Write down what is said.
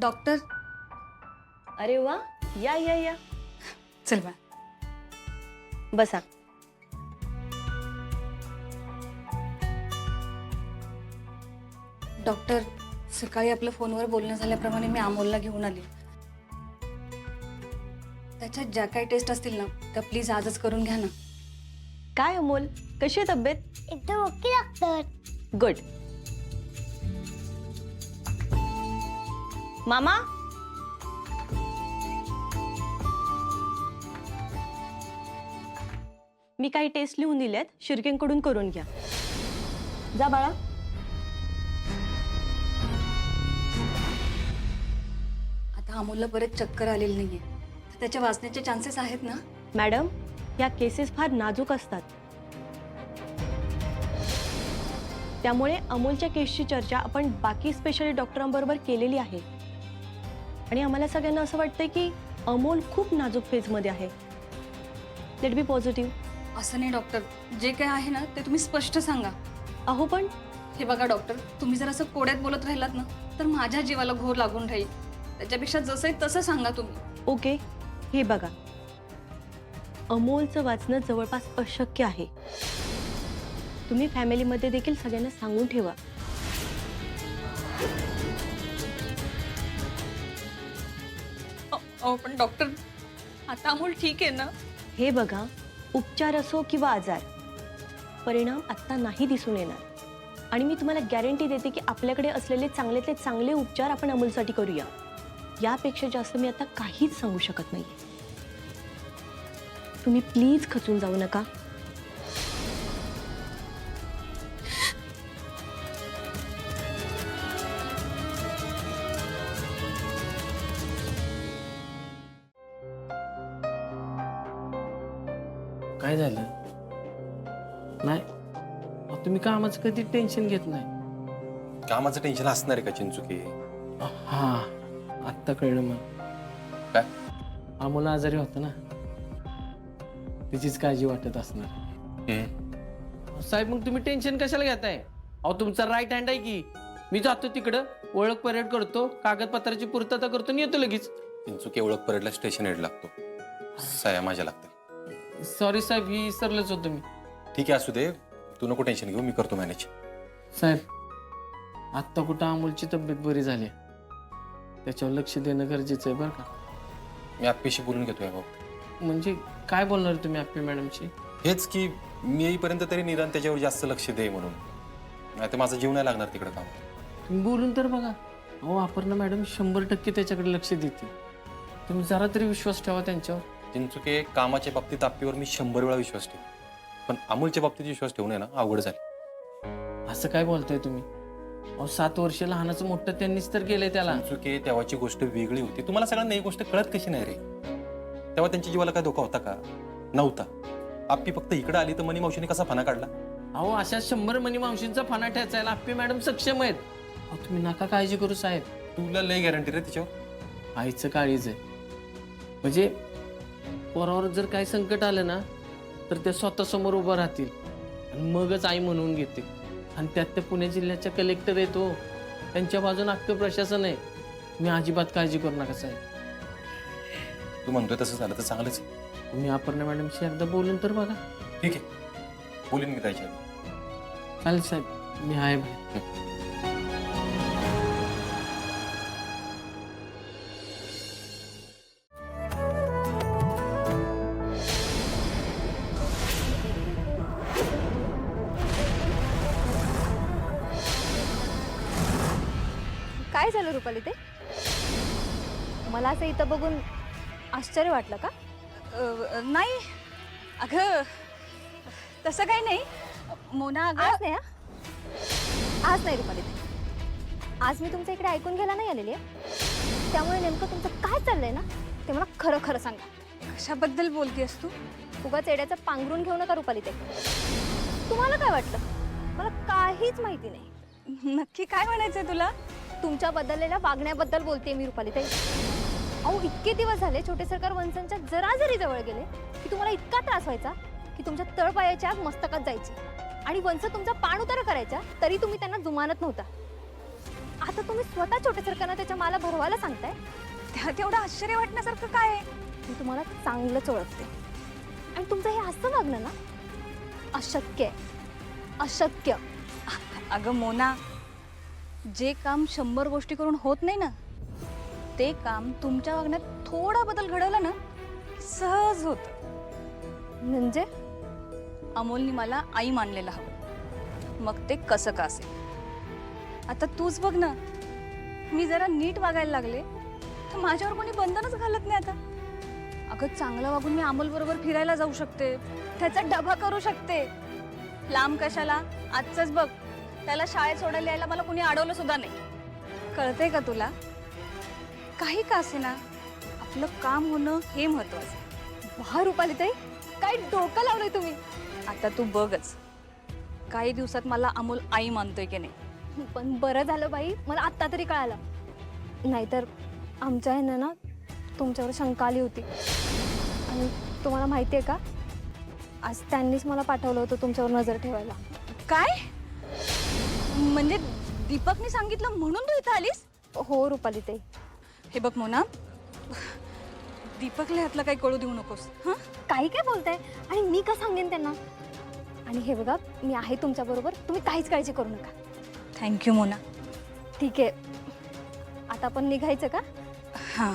Doctor. अरे वा, या या या, चल बा. बसा. डॉक्टर, सकाळी आपलं फोनवर बोलणं झाल्याप्रमाणे मी अमोलला घेऊन आली. त्याच्यात ज्या काही टेस्ट असतील ना त्या प्लीज आजच करून घ्या ना. काय अमोल, कशी आहे तब्येत? एकदम ओके डॉक्टर. गुड. मामा, मी काही टेस्ट लिहून दिलेत, शिर्केंकडून करून घ्या. जा बाळा. आता अमोलला परत चक्कर आलेली नाहीये तर त्याच्या वाचण्याचे चान्सेस आहेत ना. मॅडम, या केसेस फार नाजूक असतात, त्यामुळे अमोलच्या केसची चर्चा आपण बाकी स्पेशलिस्ट डॉक्टरांबरोबर केलेली आहे. आणि आम्हाला सगळ्यांना असं वाटतंय की अमोल खूप नाजूक फेजमध्ये आहे. लेट बी पॉझिटिव्ह. असं नाही डॉक्टर, जे काय आहे ना ते तुम्ही स्पष्ट सांगा. अहो पण हे बघा डॉक्टर, तुम्ही जर असं कोड्यात बोलत राहिलात ना तर माझ्या जीवाला घोर लागून राहील. त्याच्यापेक्षा जसं आहे तसं सांगा तुम्ही. ओके, हे बघा, अमोलचं वाचणं जवळपास अशक्य आहे. तुम्ही फॅमिलीमध्ये देखील सगळ्यांना सांगून ठेवा. पण डॉक्टर, आता अमोल ठीक आहे ना. हे बघा, उपचार असो किंवा आजार, परिणाम आत्ता नाही दिसून येणार. आणि मी तुम्हाला गॅरंटी देते की आपल्याकडे असलेले चांगल्यातले चांगले उपचार आपण अमोलसाठी करूया. यापेक्षा जास्त मी आता काहीच सांगू शकत नाही. तुम्ही प्लीज खचून जाऊ नका. काय झालं? नाही अहो, तुम्ही कामाचं कधी टेन्शन घेत नाही. कामाचं टेन्शन असणार आहे का चिंचुके? हा, आत्ता कळलं मग. काय? अमोल आजारी होता ना, तिचीच काळजी वाटत असणार. साहेब, मग तुम्ही टेन्शन कशाला घेताय? अहो, तुमचा राईट हँड आहे की. मी जातो तिकडं, ओळख परेड करतो, कागदपत्राची पूर्तता करतो आणि येतो लगेच. चिंचुके ओळख परेडला स्टेशन हेड लागतो, साया माझ्या लागते. सॉरी साहेब, ही विसरलोच होतो मी. ठीक आहे, असू दे, तू नको टेन्शन घेऊ, मी करतो मॅनेज. साहेब, आत्ता कुठं अमोलची तब्येत बरी झाली, त्याच्यावर लक्ष देणं गरजेचं आहे बरं का. मी आप्पीशी बोलून घेतोय भाऊ. म्हणजे काय बोलणार तुम्ही आप्पी मॅडमशी? हेच की मी येईपर्यंत तरी निदान त्याच्यावर जास्त लक्ष दे म्हणून, नाही तर माझं जीव नाही लागणार तिकडं काम. तुम्ही बोलून तर बघा. अहो, अपर्णा मॅडम 100% त्याच्याकडे लक्ष देते. तुम्ही जरा तरी विश्वास ठेवा त्यांच्यावर. चिंचुके, कामाच्या बाबतीत आप्पीवर मी 100 वेळा विश्वास ठेवू, पण अमोलच्या बाबतीत विश्वास ठेवू नये ना, अवघड झाली. असं काय बोलताय तुम्ही? अहो, 7 वर्ष लहानाचं मोठं त्यांनीच तर केलंय त्याला. चिंचुके, तेव्हाची गोष्ट वेगळी होती. तुम्हाला सगळ्यांना ही गोष्ट कळत कशी नाही रे? तेव्हा त्यांच्या जीवाला काय धोका होता का? नव्हता. आप्पी फक्त इकडे आली तर मनी मावशीने कसा फना काढला? अहो, अशा 100 मनी मावशींचा फणा ठेचायला आप्पी मॅडम सक्षम आहेत. अहो, तुम्ही नका काळजी करू साहेब. तुला लय गॅरंटी रे तिच्यावर? आईचं काळीच आहे. म्हणजे पोरावर जर काही संकट आलं ना तर ते स्वतः समोर उभं राहतील आणि मगच आई म्हणून घेते. आणि त्यात त्या पुणे जिल्ह्याच्या कलेक्टर येतो, त्यांच्या बाजूने अख्खं प्रशासन आहे. तुम्ही अजिबात काळजी करू नका साहेब. तू म्हणतोय तसं झालं तर चांगलंच आहे. तुम्ही अपर्णा मॅडमशी एकदा बोलून तर बघा. ठीक आहे, बोलीन मी त्याच्या. चालेल साहेब, मी आहे बाहेर. काय झालं रुपाली ते? मला असं इथं बघून आश्चर्य वाटलं का? नाही अगं, तसं काही नाही मोना. आज अगं नाही हा? आज नाही रुपाली ते. आज मी तुमच्या इकडे ऐकून घ्यायला नाही आलेली आहे. त्यामुळे नेमकं तुमचं काय चाललंय ना ते मला खरं खरं सांगा. कशाबद्दल बोलतेस तू? उगाच येड्याचं पांघरून घेऊ नका रुपाली ते. तुम्हाला काय वाटलं? मला काहीच माहिती नाही. नक्की काय म्हणायचंय तुला? तुमच्या बदललेल्या वागण्याबद्दल बोलते मी रुपाली ताई. अहो, इतके दिवस झाले छोटे सरकार वंशांच्या जरा जरी जवळ गेले की तुम्हाला इतका त्रास व्हायचा की तुमच्या तळपायाच्या आग मस्तकात जायची आणि वंश तुमचा पाण उतारा करायचा तरी तुम्ही त्यांना जुमानत नव्हता. आता तुम्ही स्वतः छोटे सरकारना त्याच्या माला भरवायला सांगताय. त्यात एवढं आश्चर्य वाटण्यासारखं काय आहे? मी तुम्हाला चांगलंच ओळखते आणि तुमचं हे असं वागणं ना अशक्य आहे. अशक्य. अगं मोना, जे काम 100 गोष्टी करून होत नाही ना, ते काम तुमच्या वागण्यात थोडा बदल घडवला ना की सहज होतं. म्हणजे अमोलनी मला आई मानलेलं हवं, मग ते कसं का असेल. आता तूच बघ ना, मी जरा नीट वागायला लागले तर माझ्यावर कोणी बंधनच घालत नाही आता. अगं चांगलं वागून मी अमोल बरोबर फिरायला जाऊ शकते, त्याचा डबा करू शकते. लांब कशाला, आजच बघ, त्याला शाळेत सोडायला यायला मला कोणी अडवलं सुद्धा नाही. कळतंय का तुला? काही का असे ना, आपलं काम होणं हे महत्वाचं. वा रुपालीताई, काय डोकं लावलंय तुम्ही. आता तू बघच, काही दिवसात मला अमोल आई मानतोय की नाही. पण बरं झालं बाई, मला आत्ता तरी कळालं. नाहीतर आमच्या ह्यानं ना तुमच्यावर शंका आली होती. आणि तुम्हाला माहिती आहे का, आज त्यांनीच मला पाठवलं होतं तुमच्यावर नजर ठेवायला. काय म्हणजे दीपकने सांगितलं म्हणून तू इथं आलीस? हो रुपालीताई. हे बघ मोना, दीपकला ह्यातलं काही कळू देऊ नकोस. हं? काही काय बोलताय, आणि मी का सांगेन त्यांना. आणि हे बघा, मी आहे तुमच्या बरोबर, तुम्ही काहीच काळजी करू नका. थँक्यू मोना. ठीक आहे, आता आपण निघायचं का? हां